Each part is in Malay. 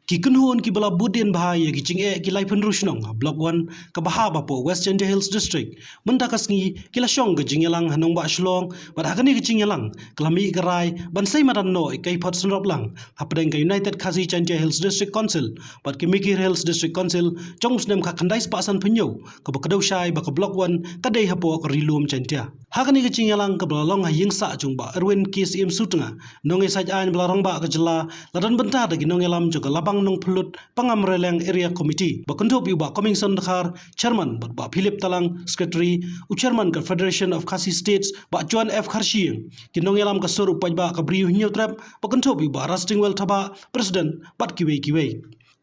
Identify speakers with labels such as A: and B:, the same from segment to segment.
A: Ki kunhun ki bala budin bahaya ki cing ki lai penrusnong block 1 ka bahaba po West Jaiñtia Hills district menta kasngi ki la shong ka jingelang hanong ba shlong bat hakani ki jingelang klami garai ban sai madan no kaiphod snrop lang hapdeng ka United Khasi Jaiñtia Hills district council bat ki Mikir Hills district council jong snem ka khandai spasan penyo ka bakadau shai ba ka block 1 ka dei hapo ka rilum Jaiñtia hakani ki jingelang ka blalong ha yingsa chung ba erwin kis im sutnga nonge saj an blarong ba ka jela ladan benta da ki nongelam jo ka labang nong pulut pangamreleng area committee bakundop yu ba commission dakhar chairman ba Philip Talang secretary u chairman ka Federation of Khasi States ba John F Kharshi kinongelam ka soru pajba ka briu nyutrap bakundop yu ba Rusting Well thaba president bat kiwe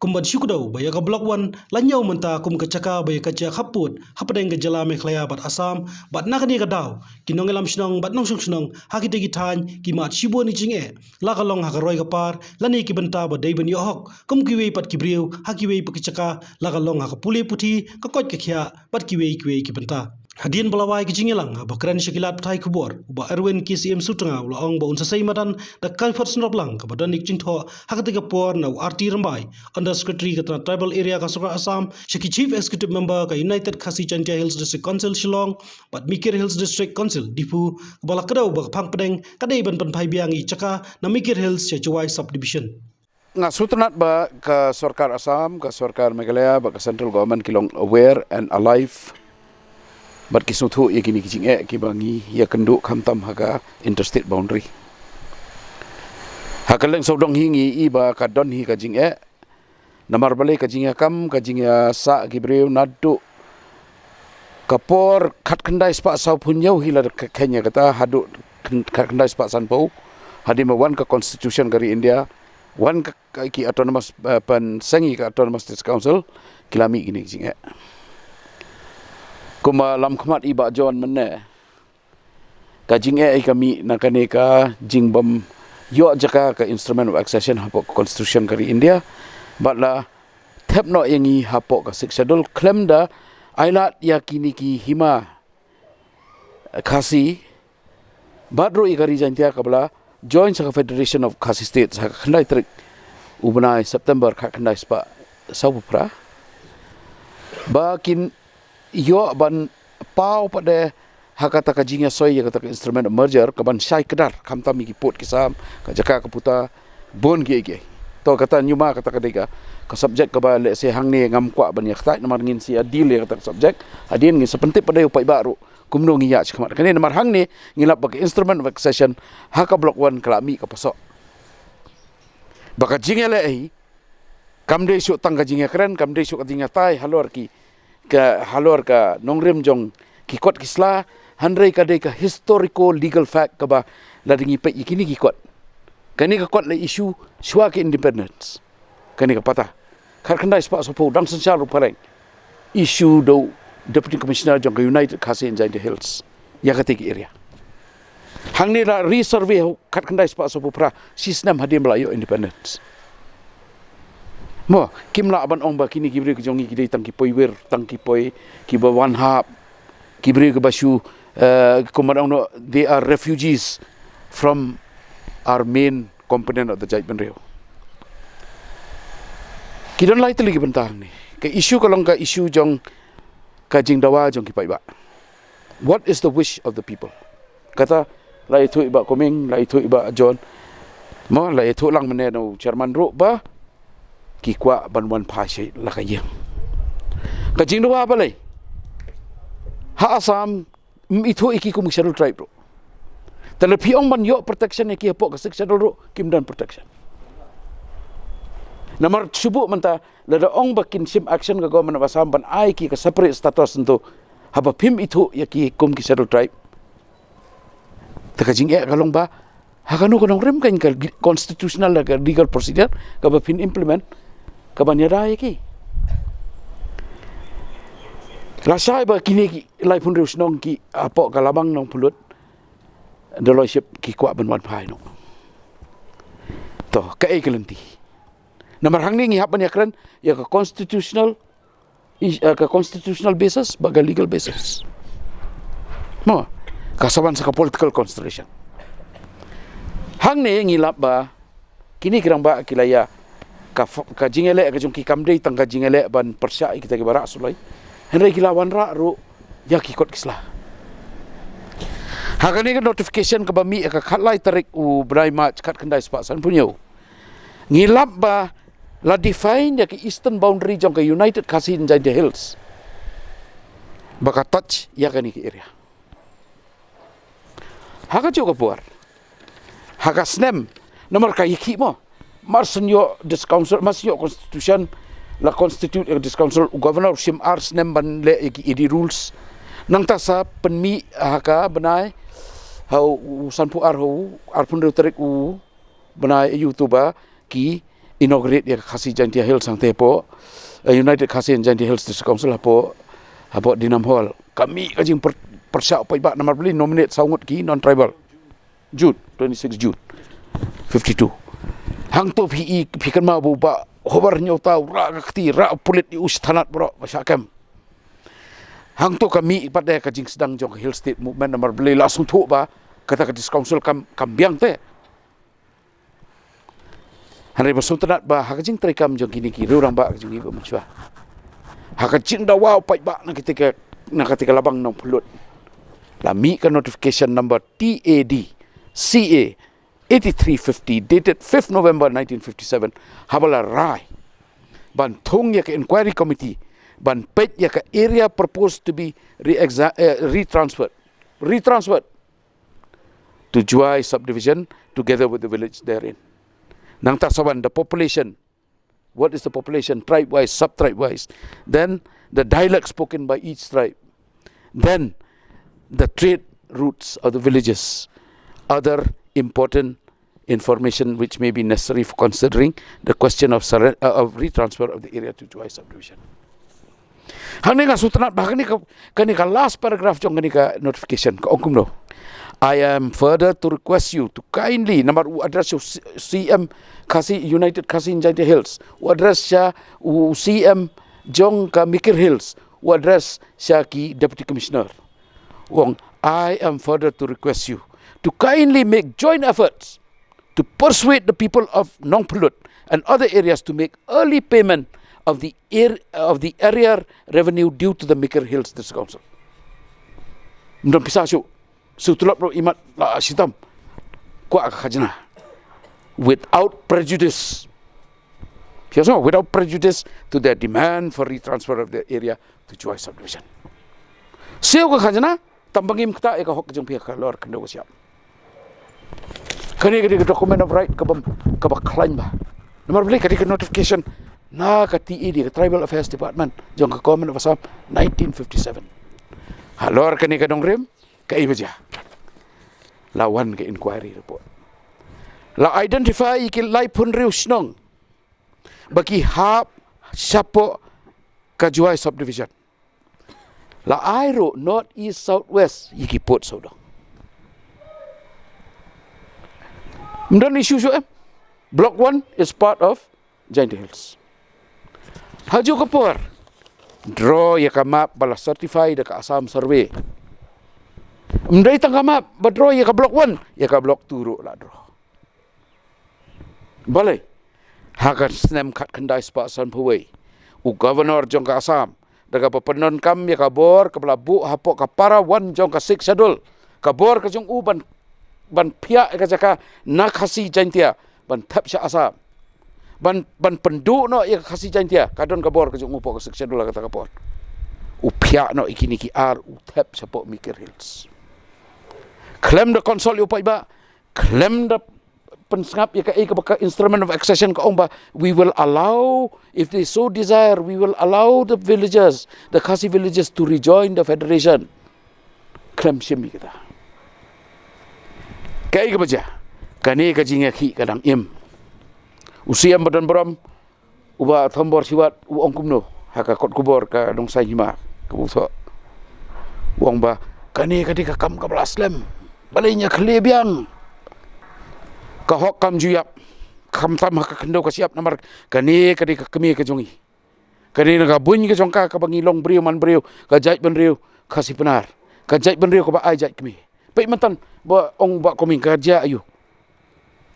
A: kumbat syukudau baya ka block 1 lanyau menta kum ka chaka baya ka cha khaput hapadeng ka jala mekhlaya bat asam bat nakani ka daw kinongelam shnong bat nong shnong hakite ki than ki mat shibo ni jinge la ka long ha ka roi ka par lani ki benta ba dei ban yo hok kum kiwe pat ki briu hakiwe pa ki chaka la ka long ha ka pule puthi ka koj ka khya bat kiwe ki benta Hadian balawai ki jingelang ba kran shakilat thai kubor ba erwin ki cm sutanga la ong ba unsa madan da kaiphod snrop lang ka badan ikjingtho hakati ka por na RT rambai under secretary ka tribal area ka sura Assam shaki chief executive member ka United Khasi Jaiñtia Hills district council Shillong bat Mikir Hills district council Dipu bala kadau ba phang pedeng kadai ban pan phai biangi chaka na Mikir Hills chawai subdivision
B: nga sutnat ba ka sarkar Assam ka sarkar Meghalaya ba ka central government kilong aware and alive bat kisuthu ye kini kijing ki bangi ya kenduk khamtam haga interstate boundary hakaleng sodong hingi iba ka don hi ka jing namar bale ka jing kam ka jing sa gibreu nadu kapor khat khandai spa sau punyau hila kenya kata hadu khat khandai spa sanpo hadi wan ka constitution dari India wan ka ki autonomous pan sengi ka autonomous state council kilami gini jing kuma lam khamat iba John menne ka jing kami nakane ka jingbam yo jaka ka instrument of accession hapo constitution kari India batla thepno yangi hapo ka six schedule claim da ailat yakini ki hima khasi badro igari Jaiñtia kabla join sa Federation of Khasi States ha khandai trik ubnai September kha khandai spa saupra bakin yo ban pau pada hakata ka jinga soy kata ka instrument of merger ka ban shai kedar khamta mi ki pot kisam ka jaka ka puta bon ge to kata nyuma kata ka dega ka subject ka ba le se hang ni ngam kwa ban yakta namar ngin si adil ya kata subject adin ngin sepentik pada upai baru kumno ngi ya chkamat kane namar hang ni ngilap ba instrument of accession haka block 1 kalami ka pasok baka jinga le ai kamde syuk tang ka jinga keren kamde syuk ka jinga tai halor ki ka halor ka nongrem jong kikot kisla handrai ka de ka historical legal fact ka ba ladingi pe ikini kikot kani ka kot le issue shwa ke independence kani ka pata khar khandai spa sopo dang sanchar ru pareng issue do deputy commissioner jong ka United Khasi Jaiñtia Hills ya ka teki area hangni la resurvey khar khandai spa sopo pra sistem hadim melayu independence mo kimla ban ong ba kini kibri ke jongi kidai tangki poi wer tangki poi ki ba one half kibri ke basu komadang no they are refugees from our main component of the Jaipan Rio kidon lai teli bentang ni ke issue kalong ka issue jong ka jing dawa jong ki pai ba what is the wish of the people kata lai thu ba koming lai thu ba John mo lai thu lang mane no chairman ro ba ki kwa banwan phashe lakaya ka jingwa balai ha Assam itho iki kum schedule tribe ro tale piong ban yo protection ki hapo ka schedule ro kimdan protection namar subu manta lada ong bakin sim action ka government of Assam ban ai ki ka separate status nto haba phim itho yaki kum ki schedule tribe taka jingge kalong ba hakanu kanong rem kan constitutional legal procedure ka ba pin implement kabanyadai ki lasai ba kini ki lai pun reus nong ki apo kalabang nong pulut the lordship ki kwa ban wan phai no to ka e kelenti namar hang ni hap ban yakran ya ka constitutional basis ba legal basis mo kasaban sa political consideration hang ne ngilap ba kini kirang ba kilaya ka jingele ka jong ki kamdei tang ka jingele ban persya kita ke barak sulai henry kilawan ra ru ya ki kot kisla hagani ka notification ka bami ka khatlai tarik u brai march khat khandai spa san punyo ngilap ba la define ya ki eastern boundary jong ka United Kasih Jaiñtia Hills baka touch ya kani ki area haga juga puar haga snem nomor ka yiki mo marsenyo discouncil masyo constitution la constitute this council governor sim ars nem ban le edi rules nang ta sa penmi haka benai hau sanpu arpun tarik u benai youtuber ki inaugurate ya Kasih Jaiñtia Hills sang tepo United Kasih Jaiñtia Hills District Council hapo dinam hall kami kajing persyak pai ba nomor beli nominate saungut ki non tribal June 26 June 52 hang tu pikan ma bu ba hobar nyo tau ra kti ra pulit di ustanat bro masyakam hang tu kami pada kajing sedang jong Hill State movement nomor beli langsung tu ba kata ke council kambiang te hanai bersuntanat ba hakajing terikam jong kini ki orang ba kajing ibu macua hakajing dawa pai ba na ketika labang nong pulut lami ka notification number TAD CA 8350 dated 5th November 1957 habala rai ban thong ya ke inquiry committee ban pet ya ke area proposed to be retransferred to Juai subdivision together with the village therein nang tasawan the population, what is the population, tribe wise, sub tribe wise, then the dialect spoken by each tribe, then the trade routes of the villages, other important information which may be necessary for considering the question of retransfer of the area to Juai subdivision. Hang ni ka sutanat bahkan ni ka last paragraph jong ni ka notification ka ongkum no. I am further to request you to kindly number address you CM Kasih United Kasih Jaiñtia Hills, address sya CM Jong ka Mikir Hills, address sya ki Deputy Commissioner. Wong, I am further to request you to kindly make joint efforts to persuade the people of Nong Pulut and other areas to make early payment of the area revenue due to the Mikir Hills District Council. Mdom kisah syuk, sutulap ro imat la sitam, kuat khajna, without prejudice. Kiasa, without prejudice to their demand for retransfer of the area to Juai subdivision. Siapa ke khajna, tambangim kita eka hok jeng pihak luar kena siap. Kani kadi document of right kabak claim bah. Nomor beli kadi notification na ka TED ka Tribal Affairs Department jong ka Government of Assam 1957. Halor kani ka dongrim ka ibaja. Lawan ke inquiry report. La identify ki lai pun riu snong. Bagi hap siapa ka Juai subdivision. La airo north east south west iki put saudara. Mdan isu Block 1 is part of Jaiñtia Hills. Haju kapur. Draw ya ka map bala certified ka Assam survey. Mdai tang map ba draw ya ka block 1 ya ka block 2 ro la draw. Balai. Hakan snem khat khandai spa san phuwei. U governor jong ka Assam daga papenon kam ya ka bor ka bala bu hapok ka para 1 jong ka 6 schedule. Ka bor ka jong u ban pihak ka jaka na Kasih Jaiñtia ban thap sya Assam ban penduk no ya Kasih Jaiñtia kadon kabor ka jung upo ka section dula kata kapor u pihak no ikini ki ar u thap sapok Mikir Hills claim the console upai ba claim the pensngap ya ka instrument of accession ka ong ba we will allow if they so desire we will allow the villagers the Kasih villages to rejoin the federation claim simi kita kai ka baja kani ka jinga khi kadang im usiam badan bram uba thambor siwat u ongkumno haka kot kubor ka dong sai hima ka buso wong ba kani ka kam ka blaslam balainya khlebiang ka hok kam juyap kam tam haka kendo ka siap namar kani ka kemi ka jongi kani na ka buny ka jongka ka bangi long brio man brio ka jait ban rio Kasih benar ka jait ban rio ka ba ai jait kemi pe mantan ba ong ba koming kerja ayu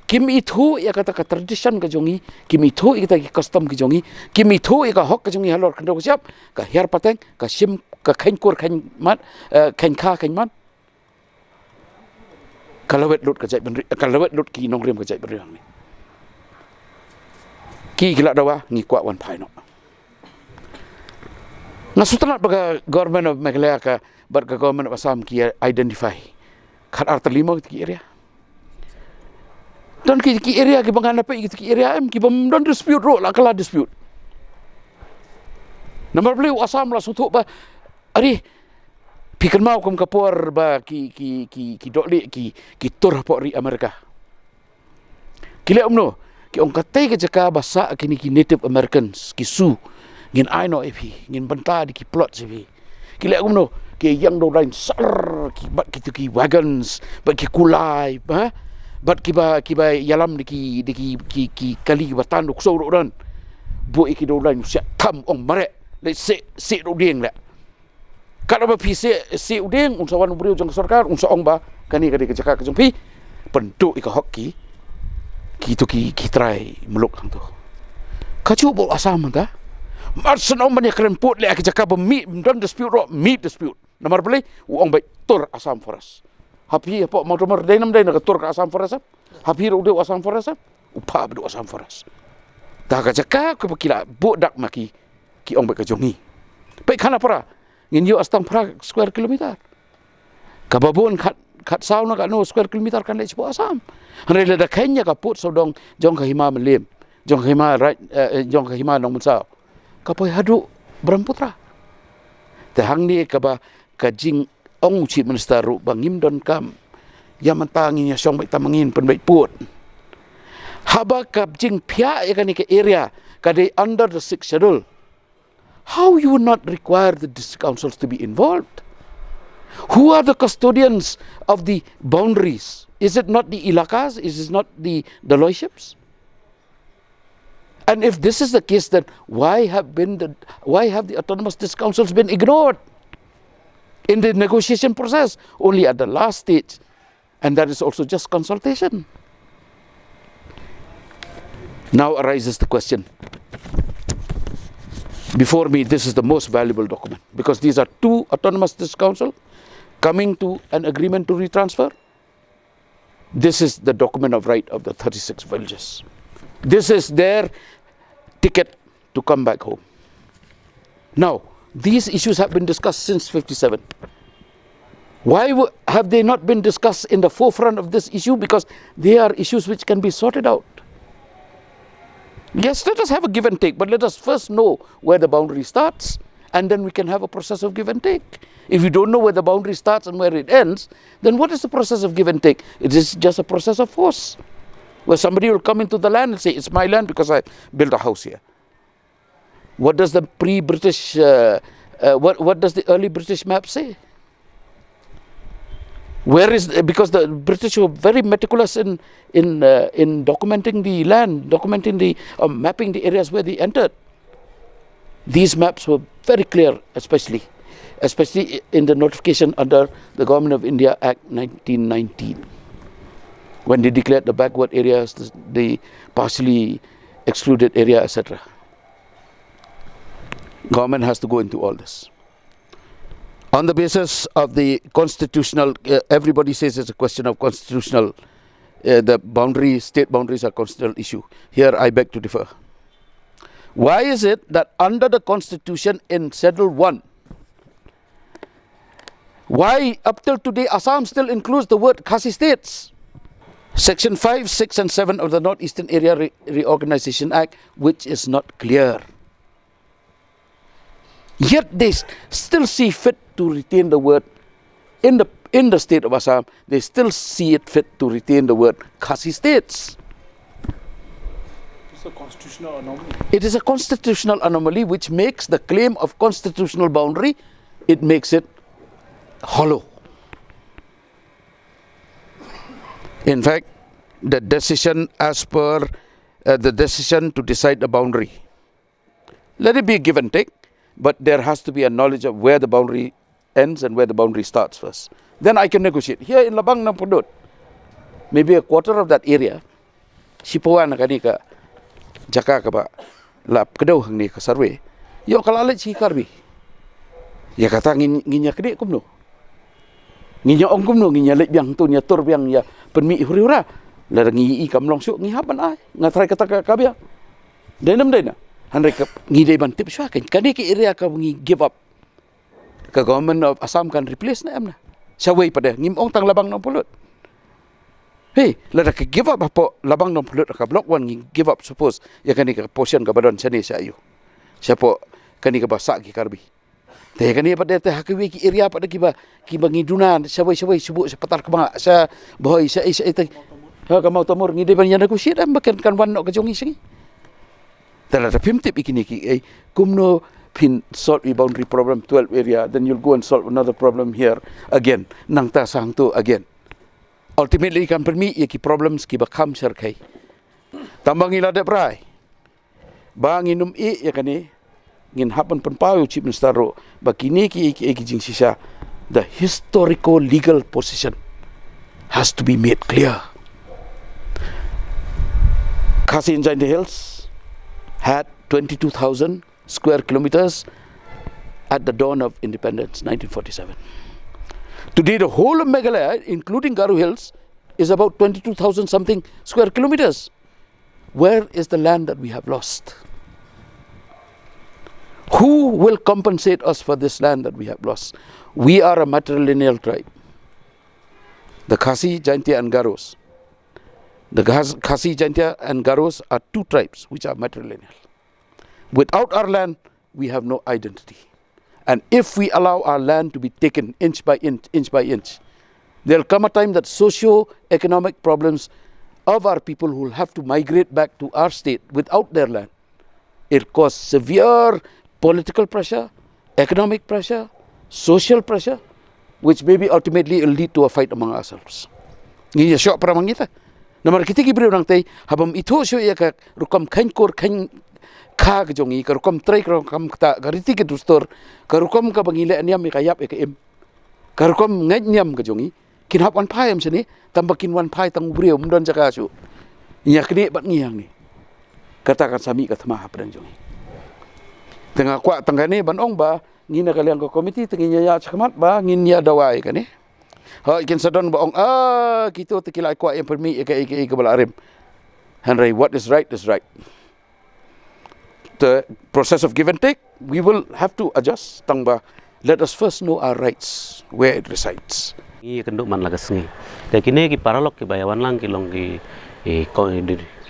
B: Kim itu ia kata ka tradition ka jongi, kim itu ia kata custom ka jongi, kim itu ia ka hok ka jongi halor kendo siap, ka her pateng, ka sim, ka kain kur kain mat, kain kha kain mat. Kalawet lut ka jai benri, kalawet lut ki nong rem ka jai benri ni. Ki gila dawa ngi kwa wan pai no. Ngasutana baga government of Meghalaya ka baga government of Assam ki identify khat arta lima ki area. Dan ki area ki bangana pe ki area em ki bam don dispute ro la kala dispute. Nomor beli Assam la sutu ba ari pikir mau kum kapor ba ki dokli ki tur po ri Amerika. Kile umno ki ong katai ke jaka basa kini ki Native Americans ki su ngin aino epi ngin banta di ki plot sepi. Kile umno ki yang do lain sar ki bat ki wagons bat ki kulai ha bat ki ba yalam di ki kali ba tanduk so ro dan bu iki do lain sia tham ong mare le se do ding la kada ba pi se udeng un sawan brio jong sarkar un sa ong ba kani ke jaka ke jong pi penduk ika hoki ki try meluk hang tu kacu bol Assam ta mar senong banyak keren put le ke jaka ba mi don dispute ro meet dispute nomor beli ong ba tur Assam forest hapi apa mau nomor denam dai nak tur ke Assam forest hapi ro de Assam forest upa do Assam forest ta ke jaka ke kila bodak maki ki ong ba ke jongi pe kana para ngin yo astang pra square kilometer kababon kat sauna ka no square kilometer kan le cipo Assam hare le da Kenya ka put so dong jong ka hima melim jong ka hima right jong ka hima nong munsao ka poi hadu Brahmaputra te hang ni ka ba ka jing ong chief minister ru bangim don kam ya mantangin ya song bai tamangin pen bai put haba ka jing phia ya kan ke area ka they under the 6th schedule. How you not require the district councils to be involved? Who are the custodians of the boundaries? Is it not the ilakas? Is it not the lordships? And if this is the case, then why have the autonomous district councils been ignored in the negotiation process? Only at the last stage, and that is also just consultation. Now arises the question. Before me, this is the most valuable document because these are two autonomous district council coming to an agreement to retransfer. This is the document of right of the 36 villages. This is their ticket to come back home. Now, these issues have been discussed since 57. Why have they not been discussed in the forefront of this issue? Because they are issues which can be sorted out. Yes, let us have a give and take, but let us first know where the boundary starts, and then we can have a process of give and take. If you don't know where the boundary starts and where it ends, then what is the process of give and take? It is just a process of force, where somebody will come into the land and say, it's my land because I built a house here. What does the pre-British, what does the early British map say? Because the British were very meticulous in documenting the land, documenting mapping the areas where they entered. These maps were very clear, especially in the notification under the Government of India Act 1919, when they declared the backward areas, the partially excluded area, etc. Government has to go into all this. On the basis of the constitutional, everybody says it's a question of constitutional, state boundaries are constitutional issue. Here I beg to differ. Why is it that under the constitution in Schedule 1, why up till today Assam still includes the word Khasi states? Section 5, 6 and 7 of the Northeastern Area Reorganization Act, which is not clear. Yet they still see fit to retain the word in the state of Assam. They still see it fit to retain the word Khasi states.
C: It's a constitutional anomaly.
B: It is a constitutional anomaly which makes the claim of constitutional boundary, it makes it hollow. In fact, the decision as per the decision to decide the boundary, let it be a give and take. But there has to be a knowledge of where the boundary ends and where the boundary starts first. Then I can negotiate. Here in Labang Nampudut, maybe a quarter of that area sipawan kani ka jaka ka ba lap kedau hang ni ka survey yo kala le chi karbi ya kata nginya kede kumno nginya ong kumno nginya le biang tu nya tur biang ya penmi huri-hura la ngi i kam long su ngi haban ai ngatrai kata ka biang denam dena hanre ka ngi de ban tip swa kan kani ki area ka ngi give up ka government of Assam kan replace na amna sawai pada ngim ong tang labang nang pulut hey la ka give up apa labang nang pulut ka block one ngi give up suppose ya kani ka portion ka badon sani sa ayu siapa kani ka basak ki karbi teh kani pada teh hakwi ki area pada ki ngi dunan sawai subuh sepetar ka bang sa boy sa teh ha ka mau tamur ngi de ban yana ku sit am bakan kan wan no ka jongi singi tala ta pimtip ikini ki kumno pin solve the boundary problem 12 area, then you'll go and solve another problem here again nang ta sang tu again ultimately kan permi ki problems ki bakam serkai tambang ila de prai banginum ya kani ngin hapan penpau chief minister ro bakini ki jing sisa the historical legal position has to be made clear. Khasi in Jaiñtia Hills had 22,000 square kilometers at the dawn of independence, 1947. Today, the whole of Meghalaya, including Garo Hills, is about 22,000 something square kilometers. Where is the land that we have lost? Who will compensate us for this land that we have lost? We are a matrilineal tribe. The Khasi, Jaiñtia and Garos. The Khasi, Jaiñtia and Garos are two tribes which are matrilineal. Without our land, we have no identity. And if we allow our land to be taken inch by inch, there will come a time that socio-economic problems of our people who will have to migrate back to our state without their land. It causes severe political pressure, economic pressure, social pressure, which maybe ultimately will lead to a fight among ourselves. Ini syok peramang kita. Namar kita ki beri orang tay habam itu syok ya ka rukam kain kor kain kha ke jongi ka rukam trai ka rukam ta gariti ke dustor ka rukam ka bangile aniam ka yap ka em ka rukam nganyam ke jongi kin hap wan pai am sini tambakin wan pai tang brio mundon jaka su nya kini bat ngiang ni katakan sami ka thama hap dan jongi tengah kwa tanggane ban ong ba ngina kalian ko komiti tenginya ya chakmat ba ngin ya dawai kan ni ha ikin sadon ba ong kita tekilai kwa yang permi ke balarim Henry, what is right is right. The process of give and take, we will have to adjust. Tangba, let us first know our rights, where it resides.
C: Ini kenduk man lagas ni. Tapi kini ki paralog ki bayawan lang ki long ki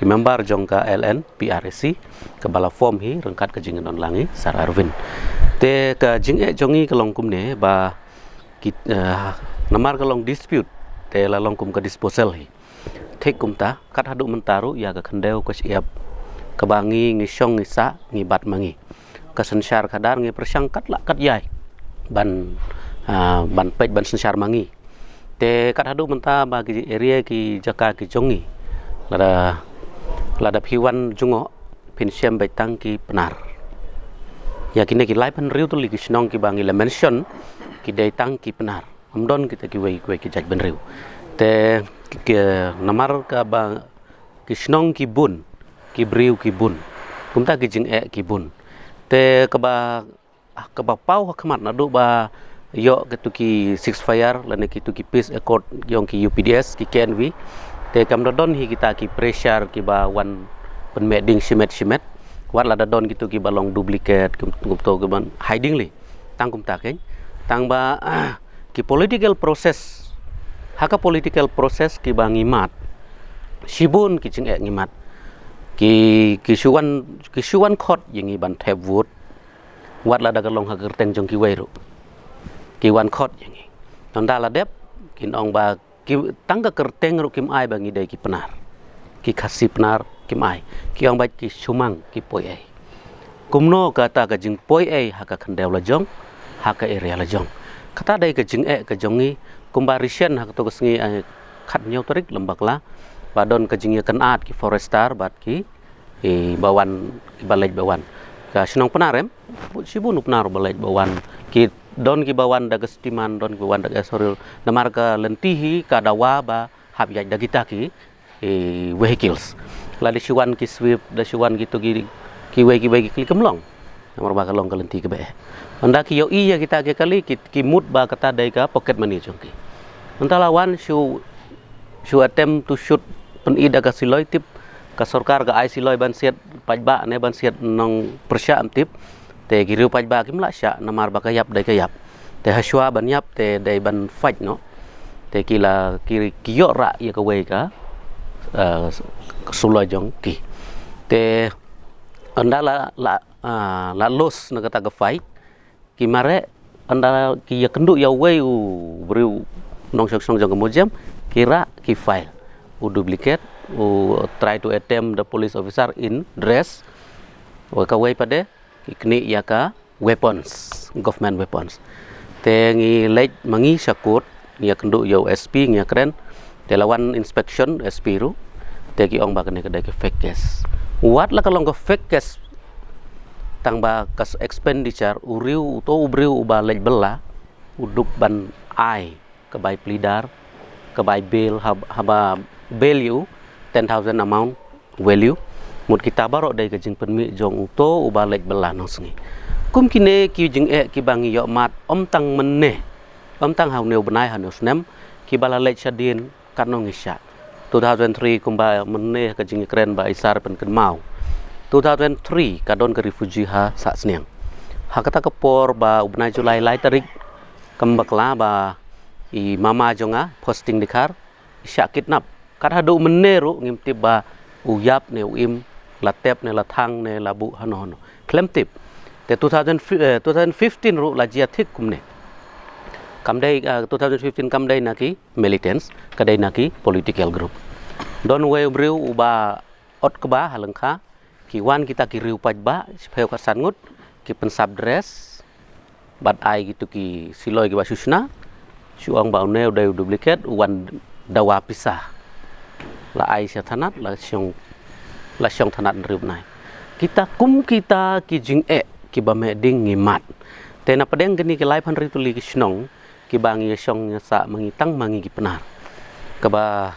C: member jong ka LN PRC ke bala form hi rengkat ke jingan on langi sar Arvin. Te ke jing jongi ke long kum ne ba ki namar ke long dispute te la long kum ke disposal hi. Tek kum ta kat haduk mentaru ya ke kendeu ke siap kebangi ngisong ngisa ngibat mangi kesensyar kadar ngi persangkat lah kat yai ban pej ban sensyar mangi te kat hadu menta bagi area ki jaka ki jongi lada hiwan jungo pin siam baitang ki penar ya kini ki lai pen riu tu li ki snong ki bangi le mention ki dai tang ki penar amdon kita ki wei ki jaj ben riu te ki namar ka ba ki snong ki bun ki briu ki bun kumta ki jing ki bun te kaba pau khmat na du ba yo ke tu ki six fire lane ki tu ki peace accord yong ki UPDS ki KNV te kam don hi kita ki pressure ki ba wan pen medding simet wat la don gitu ki balong duplicate kum to ki ban hiding li tang kum ta ken tang ba ki political process haka political process ki ba ngimat sibun ki jing ngimat ki suan khot yang ban thep wood wat la daga long hager teng jong ki weiru ki wan khot yang nonda la dep kin ong ba ki tangga kerteng ru kim ai ba ngi dei ki penar ki khasi penar kim ai ki ong ba ki sumang ki poi ai kumno kata ka jing poi ai haka khandeu la jong haka area la jong kata dei ka jing ka jongi kumbarisian hak to ngi khat nyau tarik lembak la badon ke jingya kenat ki forestar bat ki bawan ki balej bawan ka senong penarem sibun penar balej bawan ki don ki bawan daga stiman don ki bawan daga soril namar ka lentihi ka dawa ba hab yaj dagita ki vehicles la di chuan ki sweep da chuan gitu ki wei ki kemlong nomor ba kalong kalenti ke be anda ki yo iya kita ke kali ki mut ba kata dai ka pocket money jongki anta lawan shu attempt to shoot pen ida ka siloi tip ka sarkar ka ai siloi ban siat pajba ne ban siat nong persya am tip te ki riu pajba kim la sya namar ba ka yap dai ka yap te haswa ban yap te dai ban fight no te ki yo ra ya ka wei ka suloi jongki te anda la los na kata ka fight ki mare anda ki ya kenduk ya wei briu nong jong kemudian kira ki file duplicate try to attempt the police officer in dress ka wei pade ki kni ya ka weapons government weapons te ngi lej mangi sakut ya kenduk ya SP ngi kren te lawan inspection SP ru te ki ong ba kene kedai ke fake case what la kalong ka fake case tang ba kas expenditure uriu to ubriu ba lej bela uduk ban ai ke bai plidar ke bai bill haba value 10,000 amount value mut kita barok dai ke jing penmi jong uto uba lej bela nang sengi kum kine ki jing ki bangi yo mat om tang meneh om tang hau neu benai hanu snem ki bala lej sadin kanong isya 2003 kumba meneh ke jing keren ba isar pen ken mau 2003 kadon ke refugee ha sak seniang ha kata ke por ba ubnai julai lai tarik kembakla ba i mama jonga posting dikar syak kidnap kat hadu meneru ngimtip ba uyap ne uim latep ne lathang ne labu hano klem tip te 2015 ru la jiathik kumne kamdai 2015 kamdai naki militants kadai naki political group don we briu uba ot keba halengkha ki wan kita ki riu pajba pheu ka sangut ki pensab dress bat ai gitu ki siloi ki basusna suang ba neu dai duplicate wan dawa pisah la ai sia thanat la syong thanat riu nai kita ki jing ki ba me ding ngimat te na padeng geni ki lai phan ri tuli ki snong ki bangi syong nya sa mangi tang mangi ki penar ka ba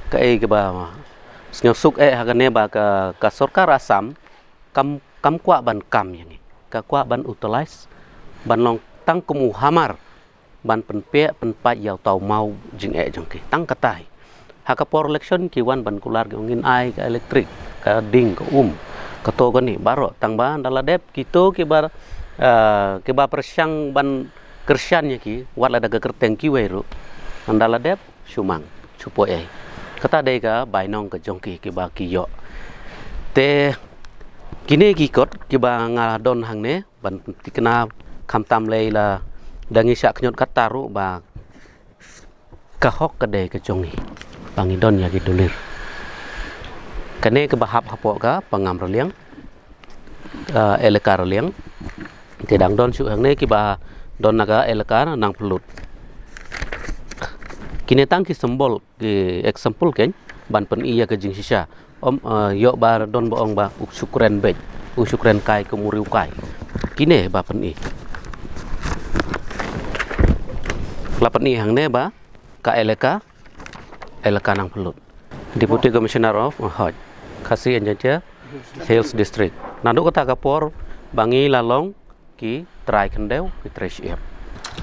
C: ka e ka ba Snyok suk hagane ba ka sarkar Assam kam kwa ban kam yani ka kwa ban utilize ban long tang kumu hamar ban penpe penpat yaw tau mau jing jongki tang katai haka por election ki wan ban kular ngin ai ka elektrik ka ding ka ka to gani baro tang ba dala dep kito ki ba persyang ban kersyanya ki wala daga kerteng ki weru andala dep sumang supo kata dai ka bainong ka jongki ki ba ki yo te kine ki kot ki ba ngadon hang ne ban tikna kham tam lei la dangi syak nyot kataru ba ka hok ka dai ka jongi bangi don ya ki dolir kane ka bahap hapo ka pangam reliang eleka reliang te dang don su hang ne ki ba don naga eleka nang pelut kini tang ki simbol ki example ken ban pen iya ke jing sisa om yo ba don boong ba usyukren beiñ usyukren kai ke muriu kai kine ba pen i la pen i hang ne ba ka eleka nang pelut Deputy Commissioner of Hoj Khasi Jaiñtia Hills District nadu kata kapor bangi lalong ki trai khendeu ki trai siap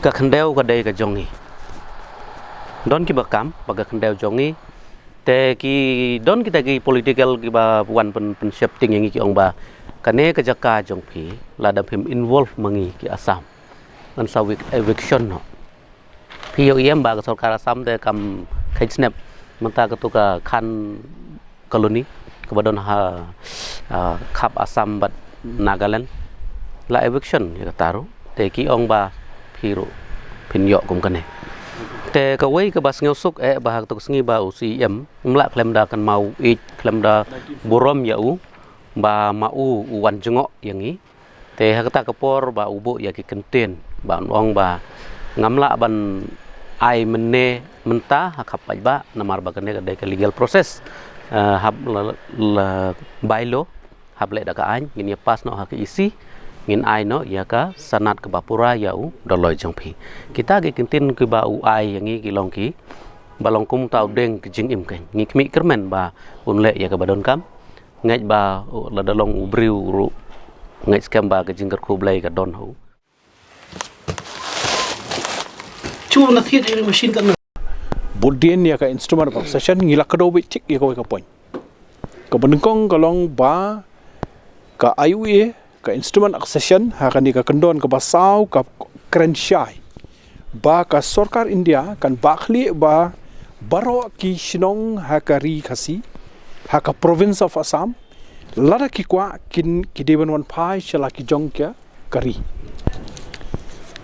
C: ka khendeu ka dei ka jongi don ki bakam baga kendau jongi te ki don kita ki political ki ba wan pen shifting yang ki ong ba kane ka jaka jong phi la da phim involve mangi ki Assam an sa eviction no phi yo yem ba ka sarkar Assam te kam khai snap manta ka tu ka khan colony ka ba don ha khap Assam bat Nagaland la eviction ya taru te ki ong ba phi ro phin yo kum kane te ka wei ka bas ngusuk bahag tok sngi ba UCM mla klem da kan mau klem da borom ya ba mau wan jengo yangi te hakata kapor ba ubo ya ki kenten ba ong ba ngamla ban ai menne menta hakap ba namar ba kane ka legal process hab la bailo hab le da ka an ngin ya pas no ha isi ngin ai no ya ka sanat ke bapura ya doloi jongphi kita ki kintin ke ba ai yang ki long ki balong kum tau deng ke jing im kan ngi kmi kermen ba unle ya ka badon kam ngai ba la dalong ubriu ru ngai skam ba ke jing ku blai ka don ho
A: chu na thiet in machine kan
D: Budien ya ka instrument of session ngila ka do tik ya ka point ka benengkong kalong ba ka IUA ka instrument accession ha kan ka kendon ka basau ka krenshai ba ka sarkar India kan bakhli ba baro ki shinong ha ka ri khasi ha ka province of Assam lara ki kwa kin ki deban wan phai shala ki jong kya kari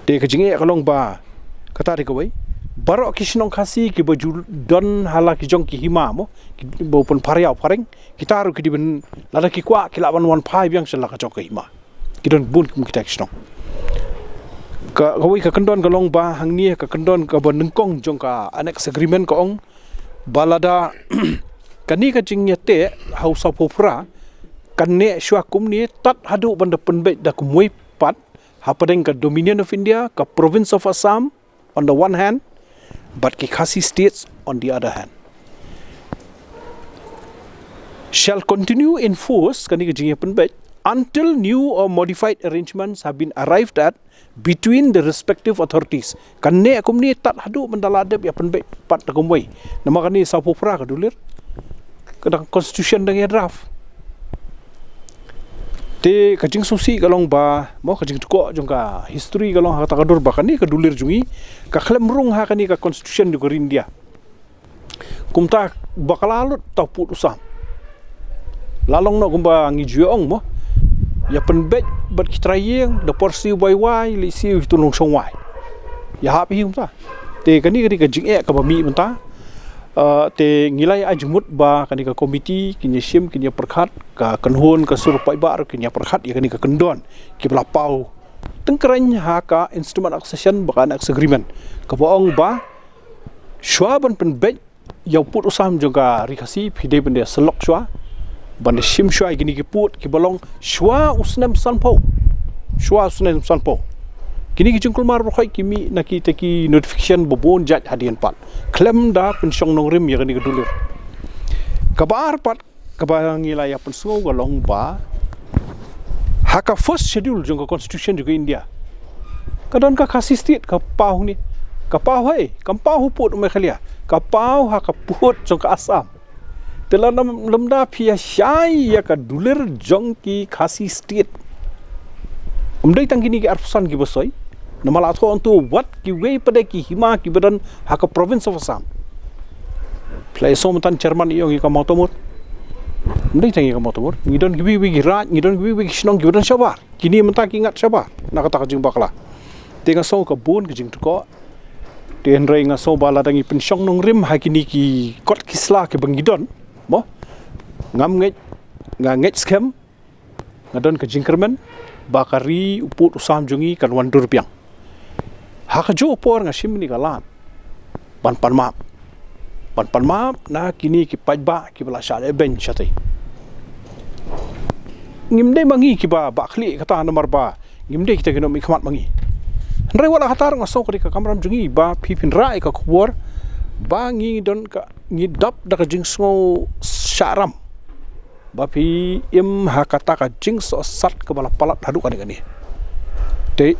D: te ka jinge kalong ba kata ri kawai baro ki shinong khasi ki baju don hala ki jong ki hima mo ki bo pun pharia phareng ki taru ki deban lara ki kwa ki laban wan phai byang shala ka jong ki hima ki don bun ki tak shinong ka kawai ka kendon kalong ba hang ni ka kendon ka benengkong jong ka annex agreement ka ong balada kani ka jingnya te hausa popra kanne shwa kumni tat hadu banda penbet da kumui pat hapadeng ka dominion of India ka province of Assam on the one hand but ki khasi states on the other hand shall continue in force kani ka jingnya penbet until new or modified arrangements have been arrived at between the respective authorities kanne kumni tat hadu banda ladep ya penbet pat da kumui nama kani sa popra ka dulir kadang constitution dengan draft te kajing susi kalong ba mo kajing tuko jong ka history kalong ha takadur ba kani ka dulir jungi ka klemrung ha kani ka constitution di India kumta bakalalut tau put usam lalong no kumba ngi juong mo ya penbet bat kitrayeng da porsi wai li si tunong songwai ya hapi kumta te kani ka jing ka bami menta te ngilai ajmut ba kani ka komiti kinya sim kinya perkhat ka kanhon ka surpai bar kinya perkhat ya kani ka kendon ki belapau tengkrany ha ka instrument accession ba kan agreement ka boong ba shwaban penbet ya put usam juga rikasi phide bende selok shwa bande sim shwa gini ki put ki balong shwa usnem sanpo kini ki jungkul mar rokhai kimi naki teki notification bobon jat hadian pat klem da pensyong nong rim ya kani kedulir kabar pat kabar ngila ya pensungo galong ba haka first schedule jong ka constitution juga India kadon ka khasi state ka pau ni ka pau hai kampau put me khalia ka pau haka put jong ka Assam telanam lemda phia shai ya ka dulir jong ki khasi state umdai tangini ki arpusan ki bosoi namala atho onto what ki wei pada ki hima ki badan haka province of Assam play so mutan chairman yong ka motomur umdai tangi ka motomur ngidon ki wi raj ngidon ki wi shnong ki badan shabar kini menta ki ngat shabar nakata ka jing bakla tenga so ka bun ki jing ko ten rei nga so bala dangi pensyong nong rim ha kini ki kot kisla ki bangidon mo ngam nget scam ngadon ka jingkermen bakari uput usam jungi kan wandur piang haka jo por nga simni kalam ban pan map na kini ki pajba ki bala sha beiñ chate ngimde mangi ki ba bakhli kata nomor ba ngimde kita kino mi khamat mangi nrai wala hatar nga so ka kamram jungi ba phipin rai ka khobor ba ngi don ka ngi dap da ka jing sngo sharam bapi im hakata ka jing so sat ke bala palat hadu kan ni te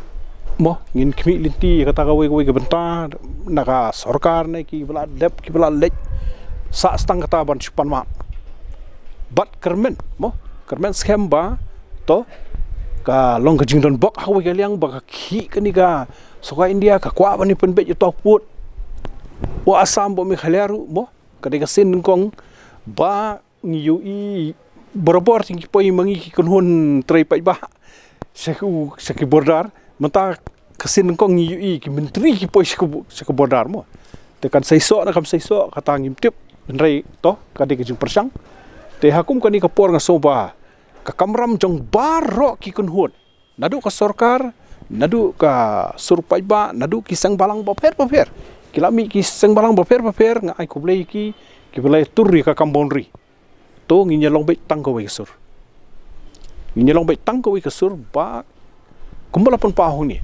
D: mo ngin khmi linti kata ka we ke benta naka sarkar ne ki bala dep ki bala lej sa stang kata ban chupan ma bat kermen scam ba to ka long ka jing don bok hawe ka liang ba ka khi ka ni ka soka India ka kwa bani pen bet to put wa Assam bo mi khalaru mo ka de ka sin kong ba ngiu borobor tinggi poi mangi ki kunhun trai pai ba seki bordar mata kesin kong ngi ki menteri ki poi seki bordar mo te kan saiso na kam saiso kata ngimtip nrai to kade ki jing persang te hakum kani ka por nga soba ka kamram jong baro ki kunhun nadu ka sarkar nadu ka surpai ba nadu ki sang balang ba per kilami ki sang balang ba per nga ai kublai ki blai turri ka kambonri to nginya long bet tang ko wesur ba kumbala pon pa huni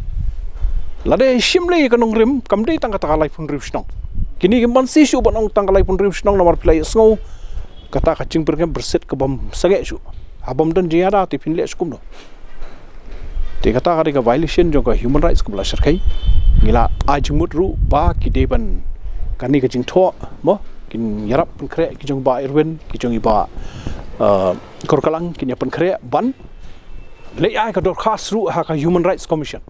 D: lade shimle ka nong rim kamdei tang kata lai pun riu snong Kini gimban si syu ban ong tangkalai pun riu snong nomor play sngo kata kacing perkem berset ke bam sage syu. Abam dan jiada ti pin le skum no. Te kata kari ka violation jong ka human rights ko bla sarkai. Ngila ajmut ru ba ki deban kani kacing tho mo kin yarap pun kre ki jong ba irwen ki jong iba korkalang kin yapan kre ban le ai ka dor khas ru ha ka human rights commission.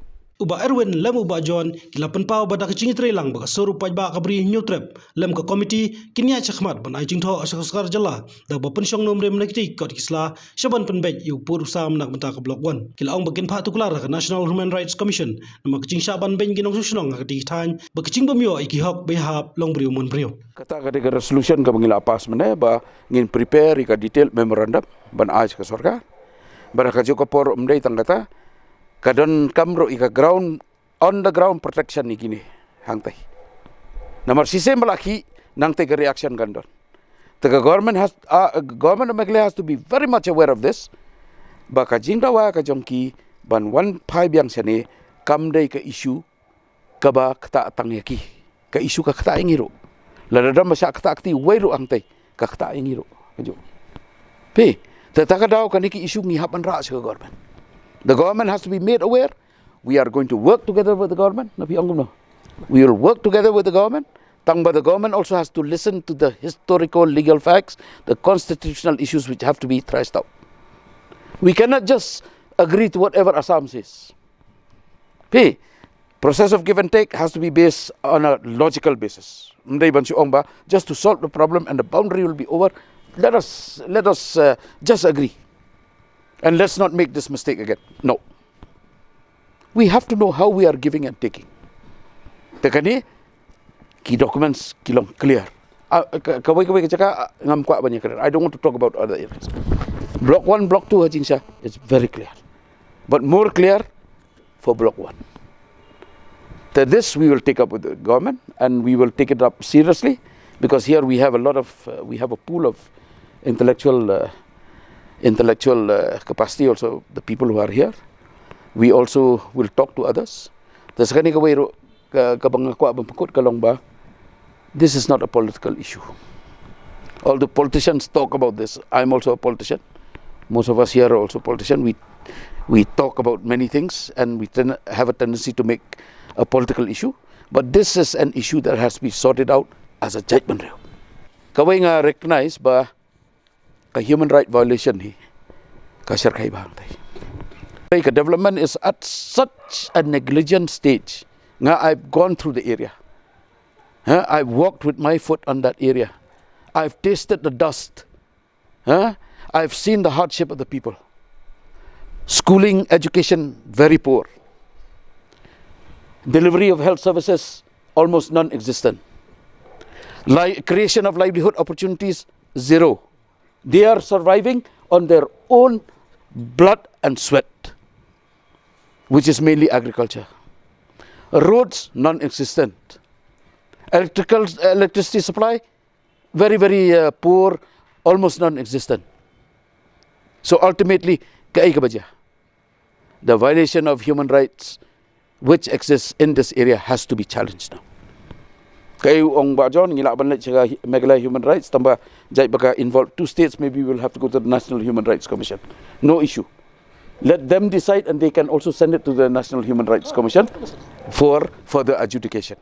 A: Uba Erwin lem uba John kila penpau bada kecing trelang baka soru pajba kabri nyutrep lem ka komiti kinya chakmat ban ai jingtho asakar jala da ba pensyong nomre menekti kot kisla shaban penbej yu pur sam nak menta ka blok 1 kila ong bakin phah tuklar ka National Human Rights Commission nama kecing shaban ben ginong susnong ka ti than ba kecing bamyo iki hok behap long brio mon brio
B: Kata ka resolution ka mangila pas mene ba ngin prepare ka detailed memorandum ban aj ka sarkar. Baraka joko por umdai tang kata kadon kamro ika ground on the ground protection ni gini hangtai namar sise malaki nang take reaction gandon the government of Meghalaya has to be very much aware of this baka jingdawa ka jongki ban 1 5 yang sene kamdai ka issue kaba kata tangyaki ka issue ka kata ingiro ladadam masya kata akti wairu angtai ka kata ingiro kajo pe tataka daw kaniki issue ngi hapan ra sa government. The government has to be made aware. We are going to work together with the government. We will work together with the government. But the government also has to listen to the historical legal facts, the constitutional issues which have to be thrashed out. We cannot just agree to whatever Assam says. Process of give and take has to be based on a logical basis. Just to solve the problem and the boundary will be over. Let us just agree. And let's not make this mistake again. No. We have to know how we are giving and taking. Tekani key documents kilong clear. Kawai kecaka ngam kwa banyak clear. I don't want to talk about other areas. Block 1, block 2 Jaiñtia is very clear. But more clear for block 1. This we will take up with the government and we will take it up seriously because here we have a pool of intellectual capacity also, the people who are here. We also will talk to others. This is not a political issue. All the politicians talk about this. I'm also a politician. Most of us here are also politicians. We talk about many things and we have a tendency to make a political issue. But this is an issue that has to be sorted out as a judgment. Kawai nga recognize ba ka human right violation hi kasar kai bang tai. The development is at such a negligent stage. Nga I've gone through the area. I've walked with my foot on that area. I've tasted the dust. I've seen the hardship of the people. Schooling, education, very poor. Delivery of health services, almost non-existent. Creation of livelihood opportunities, zero. They are surviving on their own blood and sweat, which is mainly agriculture. Roads, non-existent. Electricity supply, very, very poor, almost non-existent. So ultimately, the violation of human rights which exists in this area has to be challenged now. Kayu ong bajon ngila ban Meghalaya human rights tamba jai baka involve 2 states, maybe we'll have to go to the National Human Rights Commission. No issue. Let them decide and they can also send it to the National Human Rights Commission for further adjudication.